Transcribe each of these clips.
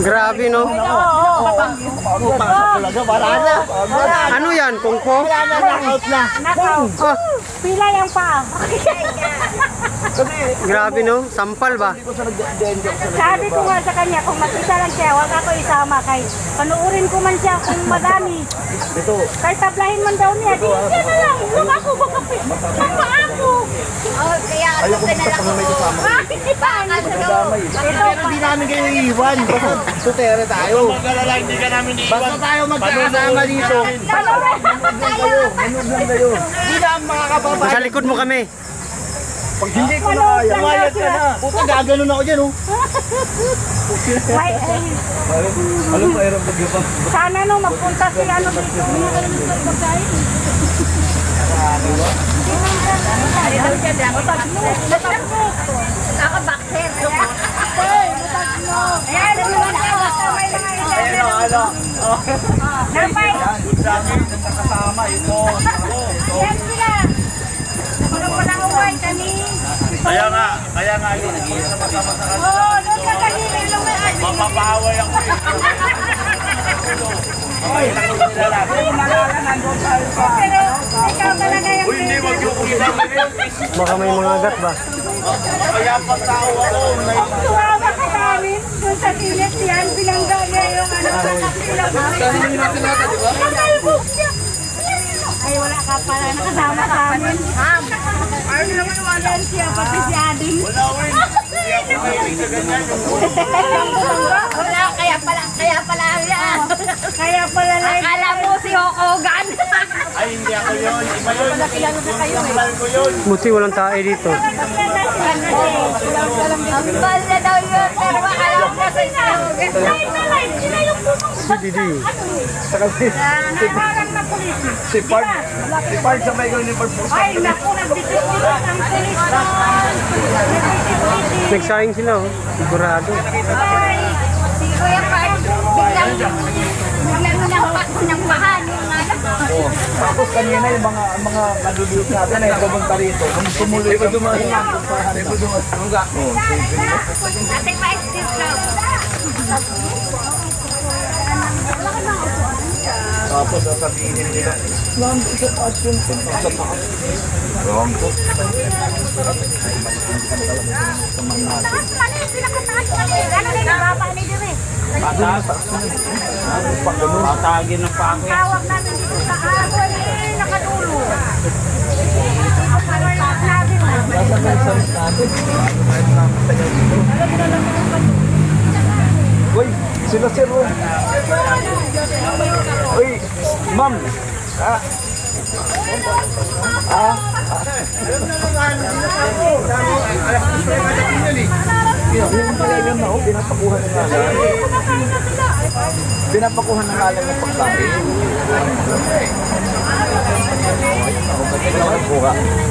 Grabe, no? Ano yan, kungko? Nakaw. Ah, Pila yung paa. grabe, no? Sampal ba? Sabi ko nga sa kanya, kung mag-isa lang siya, huwag ako isama. Kay panuurin ko man siya kung madami. Kay tablahin man daw niya. Di siya na lang. Huwag ako, baka pa ako. Oh, kaya ano ka na lang ako. Hindi pa. Ito, Hindi namin kayo iiwan. Basta tutere tayo. Mag-alala, hindi ka namin iiwan. Basta tayo magkakasama dito. Manood lang kayo. Hindi na ang mga kababayan. Sa likod mo kami. Pag hindi ko na kaya, umayag ka na. Puta, gaganon ako dyan, oh. Alam mo, erang pag-ibang. sana no, magpunta si ano dito. Ako bakter. Ayan, naman ako. May mga Ano? Napay. Nakasama ito. Yan sila. Walang uway kami. Kaya nga yun, nag-iisa magkama sa kanila. Oo, doon sa kanila lumaan. Mapapaway ako eh. Pero ikaw talaga yung Uy, hindi, wag yung isama yun. Baka may mga agat ba? Kaya pag tao ako, tuwawa ka sa amin. Doon sa sinet yan, binangga niya yung ano. Ay, wala ka pala. Nakasama sa amin. Ay, naman yan siya, pati si Ading. wala uwi. Hindi ako mahilig sa ganyan. Wala, kaya pala yan. Kaya pala lang. Akala mo si Hokogan. Ay, hindi ako yun. Iba yun. Yung plan ko yun. Buti walang tae dito. Ang bal na daw yun. Pero akala mo kasi si Hokogan. Si Didi. Nahawalan na pulis. Si Park sa may gawin ni Park. Ay, naku, nagdisiplit ang pulis doon. Nagdisiplit. Nagsaing sila, oh. Sigurado. Ay, Si Kuya Park, biglang ninapak ko ng bahan. Yung ano. Tapos kanina yung mga maluluyot natin ay pumunta rito. Nung tumuloy ka dumaan. Ate pa-excuse lang. Tapos sasabihin nila, lang ito action ko. Wrong ko. Patagin ng pako. tawag namin dito sa aso, nakadulo. Tawag namin na. Nasa message natin. Uy, sila sir. Uy, ma'am. Yung talagang na, pinapakuhan ng ngalan. Pinapakuhan ng ngalan ng pagkain.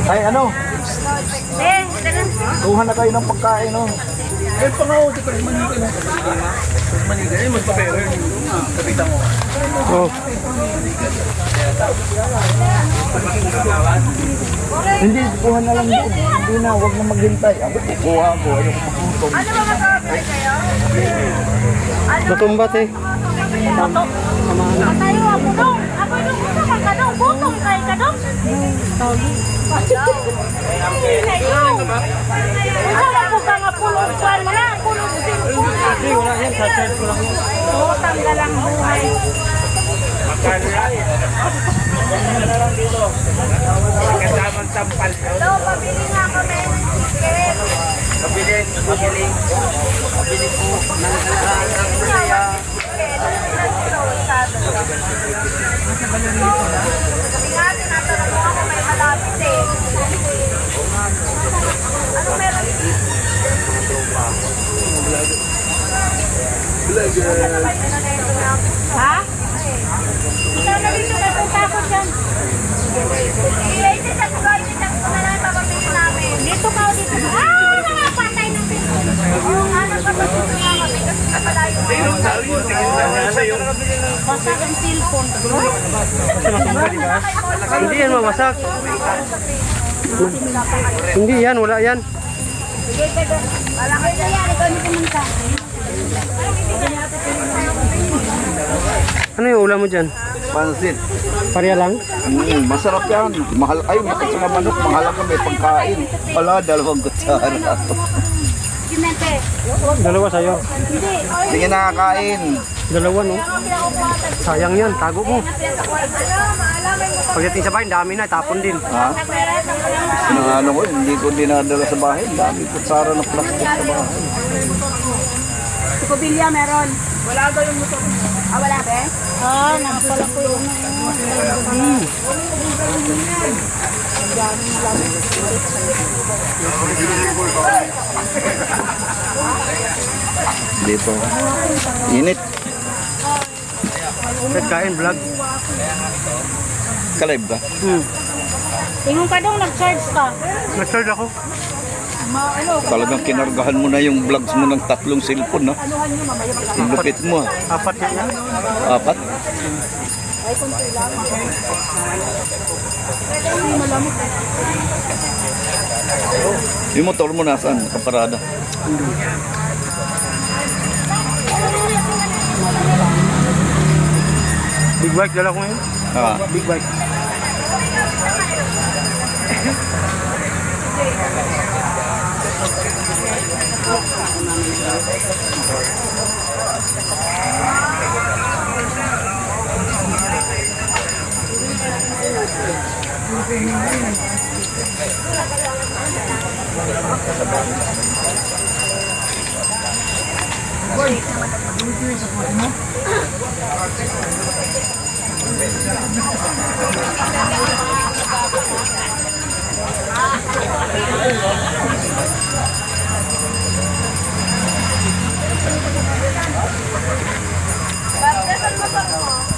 Ay, ano? Kuha na kayo ng pagkain, no? Eh, pangawag ito, manika na. Manika, eh, magpapero yun. Kapitan mo. Oh. Hindi, kuha na lang doon. Hindi na, huwag na maghintay. Ako, kuha ko. Ayaw ko magutom. Natumbat eh. Tayo ako dong. Ako dong gusto ka dong. Butong kay ka dong. Hindi yun. Isa na po ka nga pulong kwan mo na. Pulong silpon. Hindi, wala yan. Sa church ko lang. Oo, tanggal ang buhay. Kasamang sampal. Hello, pabili nga kami. Pabili po ng kaya. Ano meron? Ha? Ikaw na dito na takot dyan. Dito ka o dito. Ah, mga patay ng pinto. Yung ano pa ba dito nga kami kasi napalayo. Basta ang cellphone. Hindi yan mawasak. Hindi yan, wala yan. Sige, pwede. Wala kayo yan. Ikaw ni pumunta. Ano yung ulam mo dyan? Pansit. Pareha lang? Masarap yan. Mahal, ay, bakit sa manok, mahal ka may pagkain. Wala, 2 kutsara. Simente. Dalawa sa'yo. Sige nakakain. Dalawa, no? Sayang yan, tago mo. Pagdating sa bahay, dami na, tapon din. Ha? Sinangano ko, hindi ko dinadala sa bahay. Dami kutsara ng plastic sa bahay. Si Kubilya meron. Wala daw yung motor. Ah, wala ba? Ah, nakapala ko yun. Dito. Init. Kahit kain, vlog. Kalive ka? Tingong ka daw, nag-charge ka. Nag-charge ako. Talagang kinargahan mo na yung vlogs mo ng 3 cellphone, ha? Yung lupit mo, ha? 4 na yan. 4? Yung motor mo nasaan? Nakaparada. Big bike, dala ko ngayon. Ah, Big bike.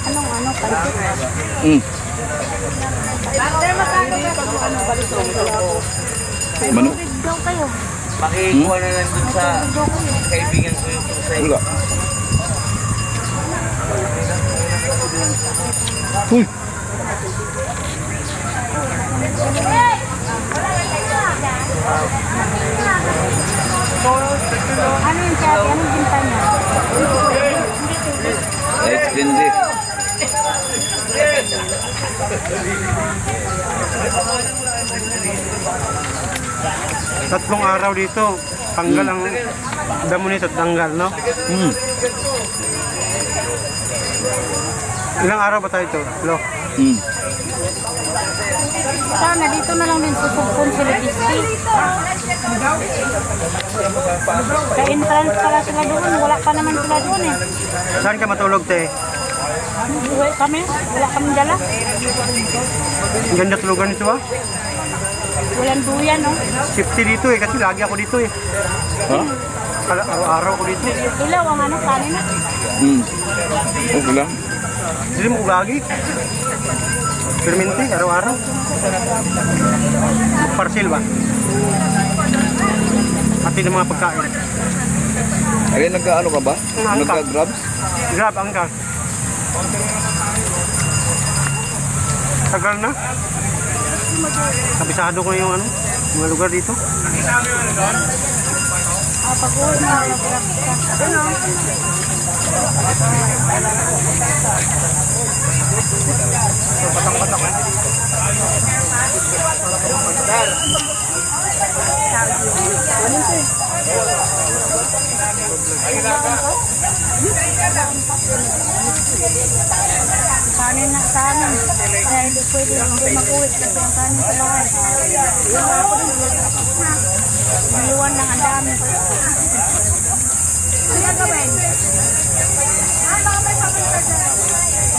Anong ano, palikot? Mano? Daw kayo. Pakikuha na lang dun sa kaibigan ko yung pusa. Wala. Uy! Ano yung sabi? Anong binta niya? Ice cream din. Tatlong araw dito. Tanggal ang damo nito, tanggal, no? Ilang araw ba tayo ito? Lo? Sana dito na lang din susugpon si Legisti. Sa entrance pala sila doon. Wala pa naman sila doon eh. Saan ka matulog, te? Uwi kami. Wala kami dala. Ang ganda tulugan nito, ah. Walang duyan, no? Safety dito eh, kasi lagi ako dito eh. Ha? Araw-araw ako dito. Ilaw ang ano, kanin na. Okay lang. Hindi mo gagi. Permente, araw-araw. Parcel ba? Pati ng mga pagkain. Ay, nagka-ano ka ba? Nagka-grabs? Grab, angkas. Tagal na. Kabisado ko yung ano, mga lugar dito. Pag-uwi na, nag-grab ka. Ano? Kanin na sa amin. Kaya hindi pwede mag-uwi kasi ang kanin sa bahay. Naiwan lang ang dami. Ano gawin?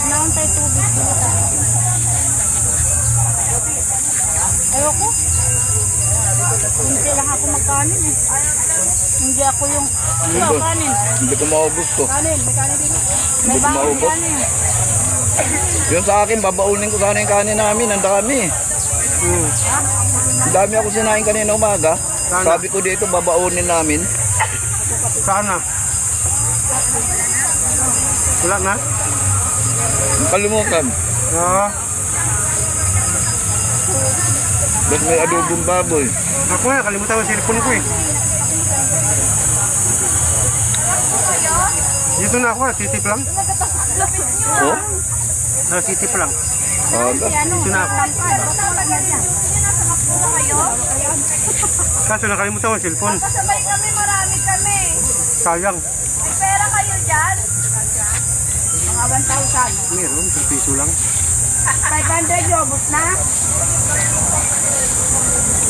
Naon tayo tubig dito tayo. Ayoko. Hindi lang ako magkanin eh. Hindi ako yung kanin. Hindi ko maubos to. Kanin, may kanin dito. May Hindi ko bakit maubos. kanin. Yung sa akin, babaunin ko sana yung kanin namin. Ang dami. Ang dami ako sinain kanina umaga. Sana. Sabi ko dito, babaunin namin. Sana. Wala na? Kalimutan. Oo. Ba't may adobong baboy? Ako nga, kalimutan ko yung cellphone ko eh. Dito na ako, titip lang. Oh? City pa lang. Aga. Dito na ako. Kaso nakalimutan ko ang cellphone. Kasabay kami, marami kami. Sayang. May pera kayo dyan? Mga 1,000. Meron, 1 piso lang. 500 yobos na?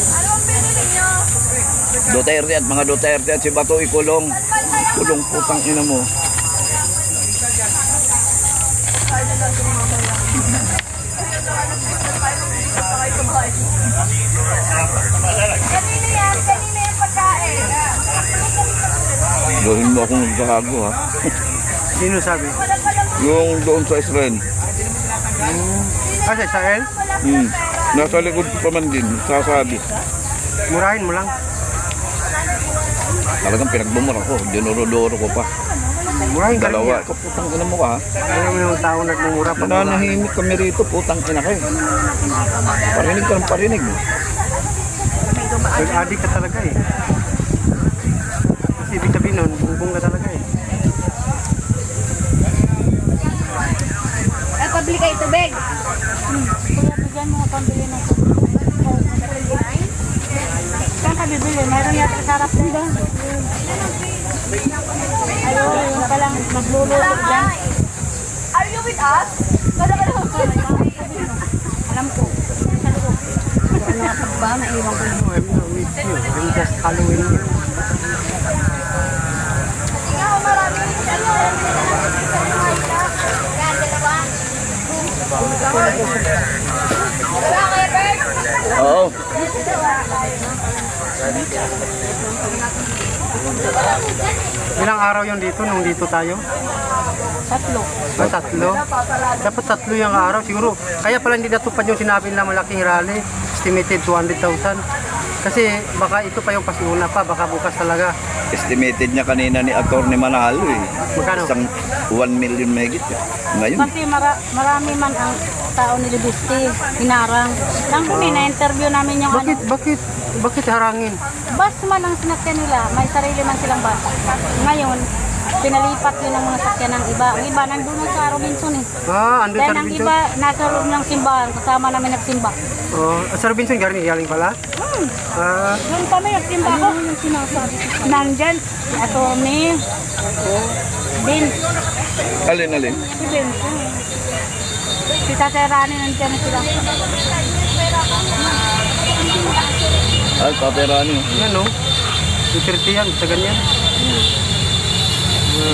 Ano ang binili nyo? Duterte at mga Duterte at si Bato ikulong. Kulong putang ina mo. Kanina yan? Kanina yung pagkain. Gawin mo akong gago ha. Sino sabi? Yung doon sa Israel. Kasi Israel, Nasa likod ko pa man din. Sasabi. murahin mo lang. Talagang pinagbumura ko. Dinuro-duro ko pa. Murahin ka rin Dalawa. yan. Kaputang ina mo ka ha. Alam mo yung tao nagmumura pag murahin. Nananahimik kami rito. Putang ina kayo. Parinig ka ng parinig. Nag-addict ka talaga eh. Kasi ibig sabihin nun, bumbong ka talaga eh. Ay, pabili kayo tubig. Kuya, bigyan mo pambili na ito. Saan ka bibili? Meron yata sa harap din doon. Ayun, yun pa lang magluluto dyan. Are you with us? Alam ko. Sa loob. Ano nga ba? Naiwan ko yun. No, I'm not with you. I'm just following you. Ikaw, marami. Yan, dalawa. Wala kayo, Bert? Oo. Ilang araw yun dito nung dito tayo? 3. Ah, 3? Dapat 3 yung araw siguro. Kaya pala hindi natupad yung sinabi nila malaking rally. Estimated 200,000. Kasi baka ito pa yung pasiuna pa. Baka bukas talaga. Estimated niya kanina ni Atty. Manalo eh. Magkano? Isang 1 million megit. Ngayon. Kasi marami man ang tao ni Libusti. Hinarang. Lang kung na-interview namin yung Bakit harangin? bus man ang sinakyan nila. May sarili man silang bus. Ngayon, pinalipat yun ang mga sakyan ng iba. Ang iba nandun na sa Robinson eh. Ah, andun Dahil sa ang Robinson. iba nasa loob ng simbahan. Kasama namin nagsimba. Oh, sa Robinson galing pala? Ah, Doon kami nagsimba ko. Ano yung sinasabi ko? Nandyan. Atty. Vince. Alin. Si Vince. Si Taterani nandyan na sila. Ay, Taterani. yan oh. Duterte yan, sa ganyan.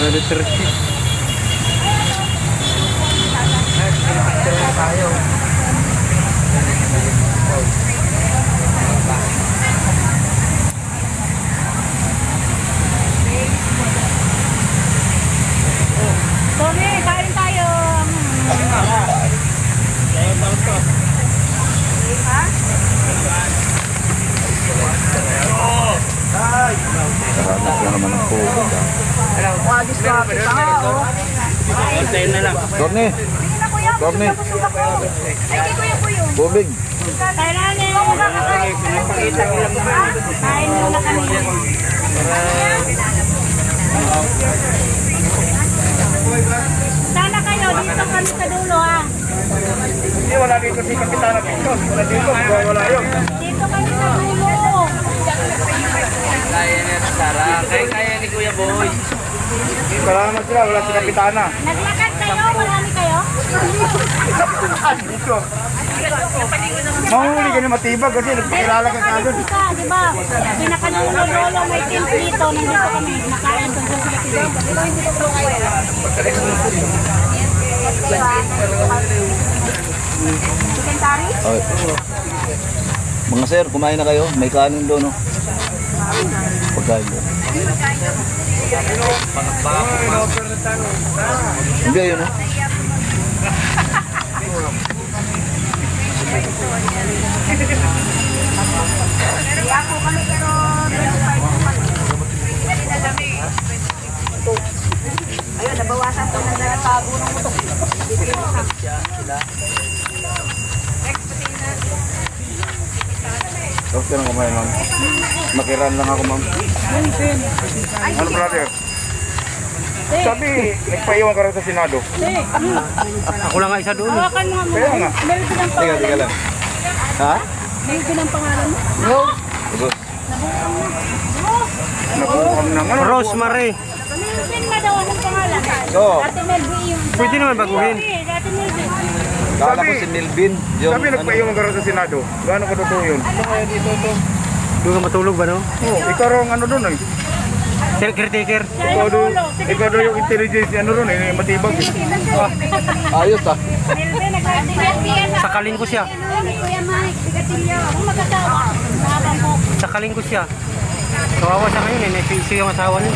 Duterte. Tayo. Tony, kain tayo. Sarap na naman ang pugo. Torne. Torne. Ay, kay Kuya Puyo. Bubig. Kain namin. Kain muna kami. Sana kayo, dito kami sa dulo ha. Hindi, wala dito si Kapitana dito. Wala dito, wala yun. Dito kami sa dulo. Kaya niya sa Sara. Kaya ni Kuya Boy. Salamat sila, wala si Kapitana. Naglakad kayo? Marami kayo? Dito. Mahuli ka na matibag kasi nagpakilala ka sa akin. Isa, di ba? Pinakadulo-dulo may team dito. Nandito kami. Nakain doon sa sila. Chicken curry? Ay. Mga sir, kumain na kayo. May kanin doon, no? Pagkain doon. Hindi, yun, no? Kaya po kami pero 25 ayun, nabawasan po ng tago ng mutok. Tapos ka nang kumain, ma'am. Nakiran lang ako, ma'am. Ano, brother? Sabi, nagpaiwan ka rin sa Senado. Ako lang nga isa doon. Hawakan mo nga muna. Kaya nga. Melvin ang Teka pangalan. lang. Ha? Melvin ang pangalan mo. Sige. Nabuham na nga. Rosemary. Melvin na daw ang pangalan. Oo. Dati Melvin yung... Pwede naman baguhin. Okay, dati Melvin. Kala ko si Melvin. Yung, Sabi, nagpaiwan ka rin sa Senado. Gaano ka totoo yun? Doon ka matulog ba no? Oo, ikaw rin ang ano doon eh. Caretaker. Ikaw daw yung intelligence ano ron eh, matibag eh. ayos ah. Melvin, nagkakatiyan. Sakalin ko siya. Kuya Mike, bigatilyo. Kung mag-asawa, nakabang ko. Sakalin ko siya. Kawawa siya ngayon eh. Naisip yung asawa niya.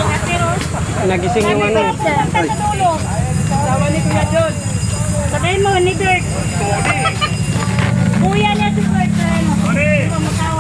Ate Rose. Nagising yung ano. Punta sa dulo. Asawa ni Kuya John. Sabihin mo, ni Dirk. Kuya niya si Dirk. Ano? Asawa